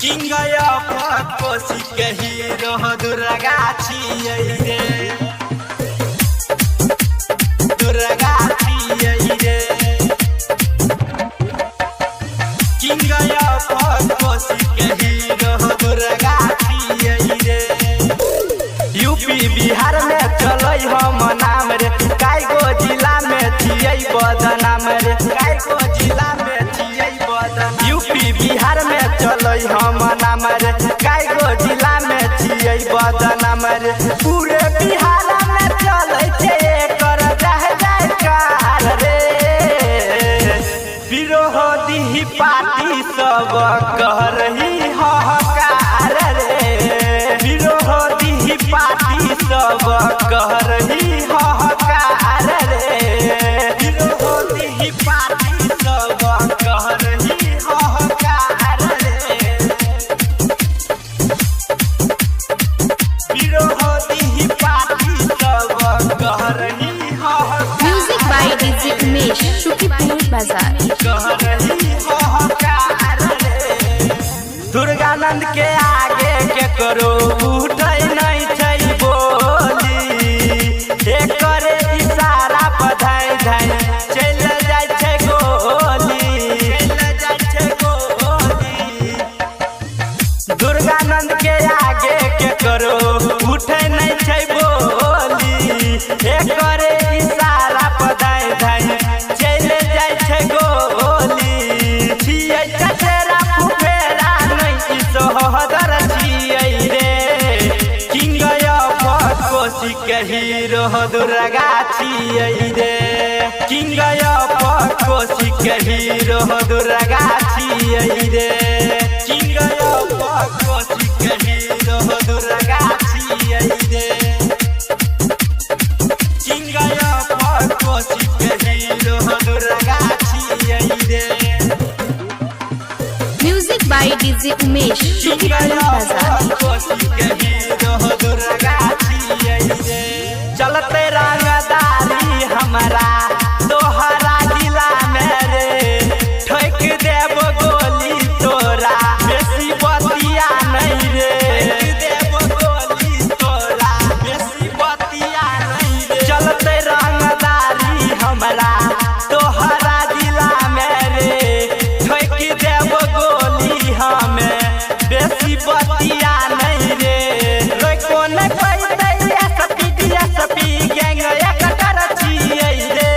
king of कोसी के hero Durga छियै रे दुर्गा छियै रे किंग ऑफ कोसी के हीरो दुर्गा छियै रे यूपी बिहार में चलै हम नाम रे काइगो जिला में छियै बदनाम रे काइगो जिला में छियै बदनाम यूपी बिहार में चलै हम नाम रे काइगो जिला में छियै बदनाम रे पूरे बिहार में चलै छै एकर जयकार रे विरोधी पार्टी सब कह रही हकार रे विरोधी पार्टी सब कह रही हकार रे विरोधी पार्टी सब कह रही हकार रे विरोधी पार्टी सब कह रही music by DJ Umesh Shukipur Bazar कह रही हकार रे दुर्गानंद के आगे के करो उठै नहीं छै बोली एकर इशारा बधाई धाई चल जाय छै गोली चल जाय छै गोली दुर्गानंद के आगे के करो उठै नहीं छै बोली एकर इशारा बधाई धाई चल जाय छै गोली छियै चचेरा फुफेरा नहीं सोहदर छियै रे किंग ऑफ कोसी के हीरो दुर्गा छियै रे किंग ऑफ कोसी के हीरो दुर्गा छियै रे किंग ऑफ कोसी के हीरो दुर्गा छियै रे किंग ऑफ कोसी के हीरो दुर्गा छियै रे music by DJ Umesh Shukipur Bazar चलते रंगदारी हमारा तोहरा जिला में रे ठोक देव गोली तोरा बेसी बतिया नहीं रे देव गोली तोरा बेसी बतिया नहीं रे चलते रंगदारी हमारा तोहरा जिला में रे ठोक देव गोली हमें बेसी बतिया नहीं रे रोको न पैतै एसपी गैंग एकटर छियै रे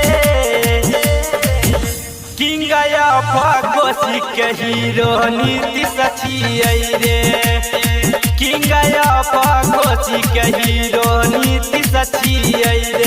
किंग ऑफ कोसी के हीरो नीतीश छियै रे किंग ऑफ कोसी के हीरो नीतीश छियै रे